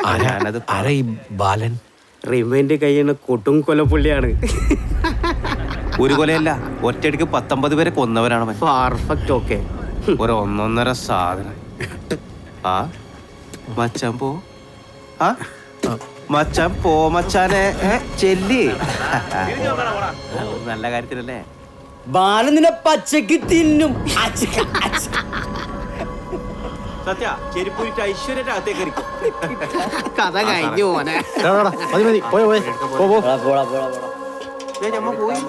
ആരാ ഈ ബാലൻ? റിമൈൻഡ് കഴിയുന്ന കൊട്ടും കൊലപ്പുള്ളിയാണ്. ഒരു കൊലയല്ല, ഒറ്റയടിക്ക് 19 പേരെ കൊന്നവരാണ്. പെർഫെക്റ്റ്. ഓക്കെ, ഒരു ഒന്നൊന്നര സാധനം. ആ മച്ചാൻ പോ, ആ മച്ചാൻ പോ, മച്ചാനെ ചെല്ലി. നല്ല കാര്യത്തിലല്ലേ? ബാലനിനെ പച്ചക്ക് തിന്നും. സത്യ ചെരുപ്പൂരിട്ട് ഐശ്വര്യന്റെ അകത്തേക്ക് കഥ കഴിഞ്ഞു മോനെ. മതി പോയി ഞമ്മ പോയി.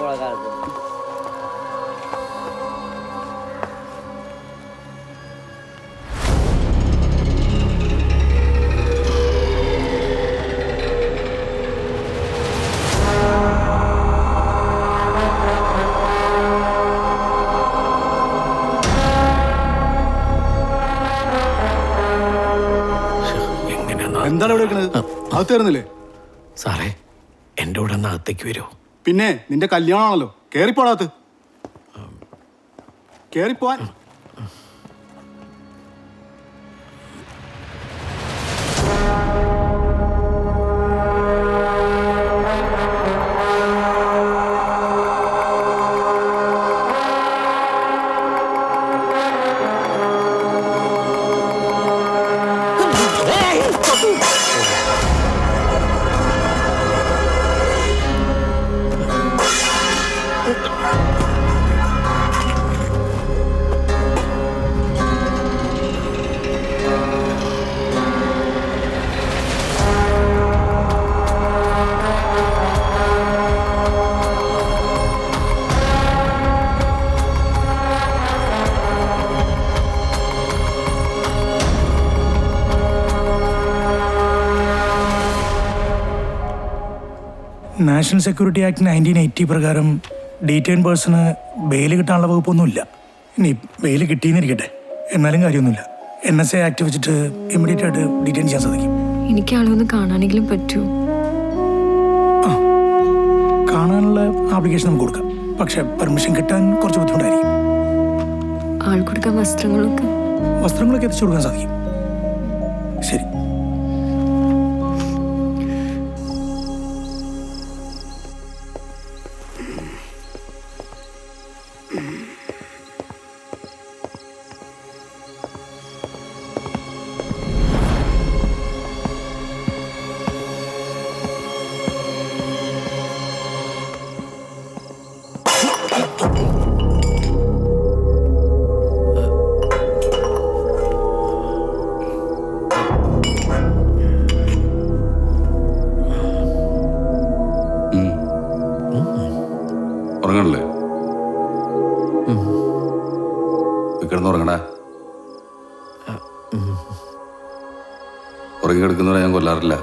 എന്താണ് ഇവിടെ അകത്തേറുന്നില്ലേ? സാറേ, എന്റെ കൂടെ ഒന്ന് അകത്തേക്ക് വരുമോ? പിന്നെ നിന്റെ കല്യാണമാണല്ലോ, കേറിപ്പോടാത്ത്. കേറിപ്പോവാൻ. നാഷണൽ സെക്യൂരിറ്റി ആക്ട് 1980 പ്രകാരം ഡീറ്റെയിൻ പേഴ്സണ് ബെയിൽ കിട്ടാനുള്ള വകുപ്പൊന്നുമില്ല. ഇനി ബെയിൽ കിട്ടിയെന്നിരിക്കട്ടെ, എന്നാലും കാര്യമൊന്നുമില്ല. NSA ആക്ട് വെച്ചിട്ട് ഇമ്മീഡിയറ്റ് ആയിട്ട് ഡീറ്റെയിൻ ചെയ്യാൻ സാധിക്കും. എനിക്ക് ആളൊന്ന് കാണാനെങ്കിലും പറ്റൂ? കാണാനുള്ള ആപ്ലിക്കേഷൻ നമുക്ക് കൊടുക്കാം, പക്ഷെ പെർമിഷൻ കിട്ടാൻ കുറച്ച് ബുദ്ധിമുട്ടായിരിക്കും. ആൾ കൊടുക്കാൻ വസ്ത്രങ്ങളൊക്കെ എത്തിച്ചു കൊടുക്കാൻ സാധിക്കും. ശരി. ഉറങ്ങണല്ലേ? കിടന്നുറങ്ങടാ. ഉറങ്ങി കിടക്കുന്നവരെ ഞാൻ കൊല്ലാറില്ല.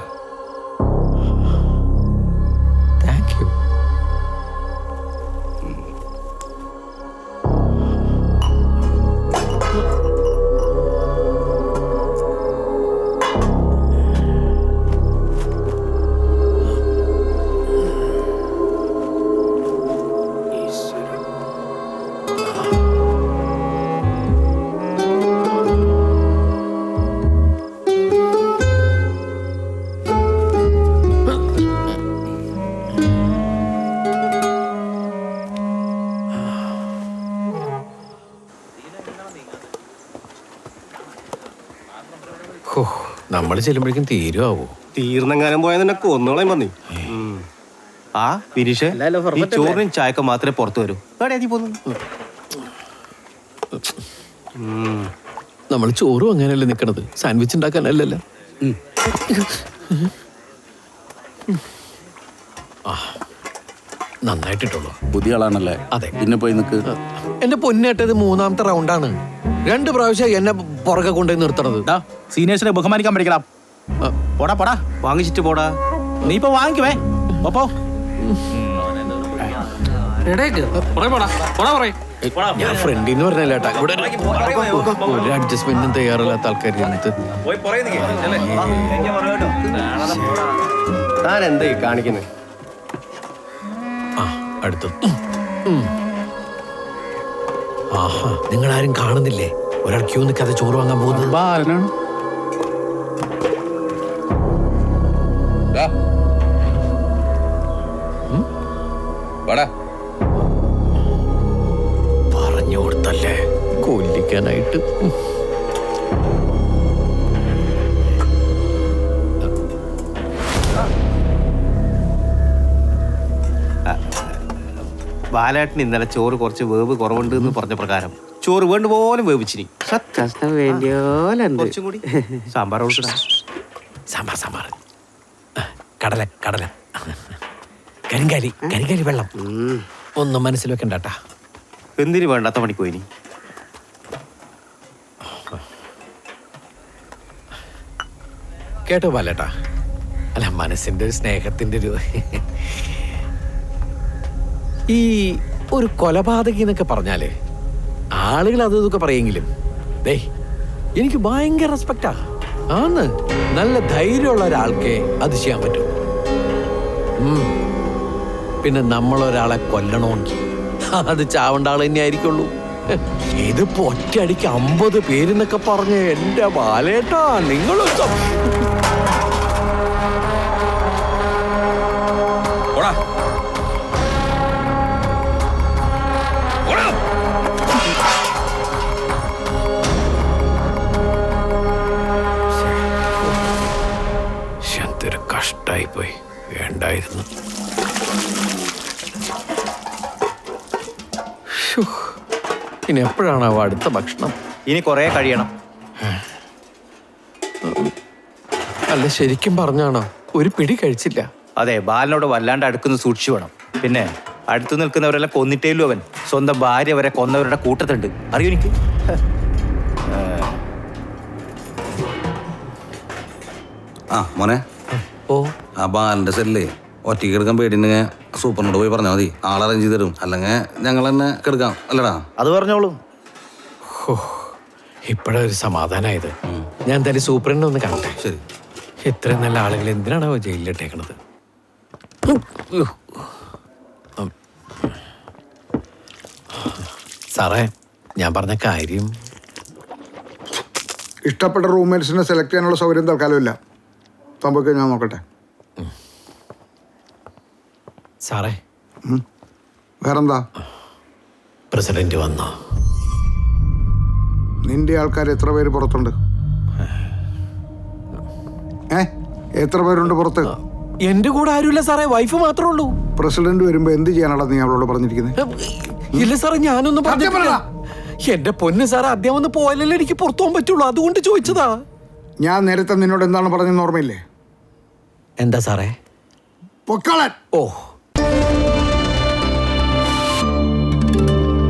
നമ്മൾ ചെല്ലുമ്പോഴേക്കും തീരുവോ? തീർന്നെങ്ങാനും പോയാൽ നിന്നെ കൊന്നോളാൻ വന്നി. ആ പിരീഷേ, ഈ ചോറിനും ചായക്കും മാത്രമേ പുറത്തു വരൂ. നമ്മൾ ചോറും അങ്ങനെയല്ലേ നിക്കണത്, സാൻഡ്വിച്ച് ഉണ്ടാക്കാനല്ലല്ലോ. നന്നായിട്ടിട്ടുള്ളൂ. പുതിയ ആളാണല്ലേ? അതെ. പിന്നെ പോയി നിക്ക്. എന്റെ പൊന്നേട്ടത് 3ാമത്തെ റൗണ്ടാണ്. 2 പ്രാവശ്യം എന്നെ പുറകെ കൊണ്ടുപോയി നിർത്തണത്. സീനിയേഴ്സിനെ ബഹുമാനിക്കാൻ പഠിക്കണം. പോടാ പോടാ, വാങ്ങിച്ചിട്ട് പോടാ. നീ ഇപ്പൊ വാങ്ങിക്കുവേ. പോ. ഞാൻ ഫ്രണ്ടിന്ന് പറഞ്ഞല്ലേട്ടാ, ഇവിടെ ഒരു അഡ്ജസ്റ്റ്മെന്റും തയ്യാറല്ലാത്ത ആൾക്കാർ. താൻ എന്തായി കാണിക്കുന്നത്? അടുത്ത്. ആഹാ, നിങ്ങളാരും കാണുന്നില്ലേ? ഒരാൾ ക്യൂ നിൽക്കാതെ ചോറ് വാങ്ങാൻ പോകുന്നത് ബാലനാണ്. വാടാ. പറഞ്ഞു കൊടുത്തല്ലേ കൊല്ലിക്കാനായിട്ട്. ബാലേട്ടൻ ഇന്നലെ ചോറ് കുറച്ച് വേവ് കുറവുണ്ട് എന്ന് പറഞ്ഞ പ്രകാരം ചോറ് വേണ്ട പോലും വേവിച്ചിനി. കഷ്ണം വേണ്ടിയോലുണ്ട്. കുറച്ചും കൂടി സാമ്പാർ കൊടുക്കടാ. സാമ്പാർ സാമ്പാർ. കടല കടല. കരിങ്കാലി കരിങ്കാലി വെള്ളം. ഒന്നും മനസ്സിൽ വെക്കണ്ടാട്ടാ. എന്തിനു വേണ്ടാത്ത പണിക്ക് പോയിനി? കേട്ടോ പാലേട്ടാ, അല്ല മനസ്സിന്റെ ഒരു സ്നേഹത്തിന്റെ ഒരു ഈ ഒരു കൊലപാതകി എന്നൊക്കെ പറഞ്ഞാല് ആളുകൾ അത് ഇതൊക്കെ പറയെങ്കിലും ദേ എനിക്ക് ഭയങ്കര റെസ്പെക്റ്റാ. ആന്ന് നല്ല ധൈര്യമുള്ള ഒരാൾക്കേ അത് ചെയ്യാൻ പറ്റൂ. പിന്നെ നമ്മളൊരാളെ കൊല്ലണമെങ്കിൽ അത് ചാവേണ്ട ആൾ തന്നെ ആയിരിക്കുള്ളൂ. ഇതിപ്പോ ഒറ്റയടിക്ക് 50 പേരെന്നൊക്കെ പറഞ്ഞ് എന്റെ ബാലേട്ടാ നിങ്ങളൊക്കെ പോടാ. എന്തൊരു കഷ്ടായി പോയി. വേണ്ടായിരുന്നു. ഇനി എപ്പോഴാണാവോ അടുത്ത ഭക്ഷണം? ഇനി കുറെ കഴിയണം. അല്ല ശരിക്കും പറഞ്ഞാണോ ഒരു പിടി കഴിച്ചില്ല? അതെ, ബാലനോട് വല്ലാണ്ട് അടുക്കുന്ന സൂക്ഷിച്ചു വേണം. പിന്നെ അടുത്തു നിൽക്കുന്നവരെല്ലാം കൊന്നിട്ടേലും അവൻ സ്വന്തം ഭാര്യ വരെ കൊന്നവരുടെ കൂട്ടത്തുണ്ട്. അറിയോ എനിക്ക്? ആ മോനെ, ഓ ആ ബാലന്റെ സെല്ലേ ഒറ്റയ്ക്ക് എടുക്കാൻ പേടിണ്ടെങ്കിൽ സൂപ്പറിനോട് പോയി പറഞ്ഞാൽ മതി. ആൾ അറേഞ്ച് ചെയ്ത് തരും. അല്ലെങ്കിൽ ഞങ്ങൾ തന്നെ എടുക്കാം. അല്ലടാ? അത് പറഞ്ഞോളൂ. ഇപ്പോഴൊരു സമാധാനമായത്. ഞാൻ എന്തായാലും സൂപ്രണ്ടിനെ ഒന്ന് കാണട്ടെ. ശരി. ഇത്രയും നല്ല ആളുകൾ എന്തിനാണോ ജയിലിലിട്ടേക്കണത്? സാറേ, ഞാൻ പറഞ്ഞ കാര്യം ഇഷ്ടപ്പെട്ട റൂംമേറ്റ്സിനെ സെലക്ട് ചെയ്യാനുള്ള സൗകര്യം തൽക്കാലം ഇല്ല. സംഭവിക്കാൻ ഞാൻ നോക്കട്ടെ. സാറേ, വേറെന്താ? പ്രസിഡന്റ് വന്നോ? നിന്റെ ആൾക്കാർ എത്ര പേര് പുറത്തുണ്ട്? എത്ര പേരുണ്ട് പുറത്ത്? എന്റെ കൂടെ ആരുമില്ല സാറേ, വൈഫ് മാത്രമേ ഉള്ളൂ. പ്രസിഡന്റ് വരുമ്പോ എന്ത് ചെയ്യാനാടാ നീ അവളോട് പറഞ്ഞിരിക്കുന്നത്? ഇല്ല സാറേ, ഞാനൊന്നും പറഞ്ഞിട്ടില്ല. എന്റെ പൊന്ന് സാറേ, അദ്ദേഹം ഒന്ന് പോയാലല്ലേ എനിക്ക് പുറത്തു പോകാൻ പറ്റുള്ളൂ. അതുകൊണ്ട് ചോദിച്ചതാ. ഞാൻ നേരത്തെ നിന്നോട് എന്താണ് പറഞ്ഞെന്ന് ഓർമ്മയില്ലേ? എന്താ സാറേ? പൊക്കളൻ. ഓ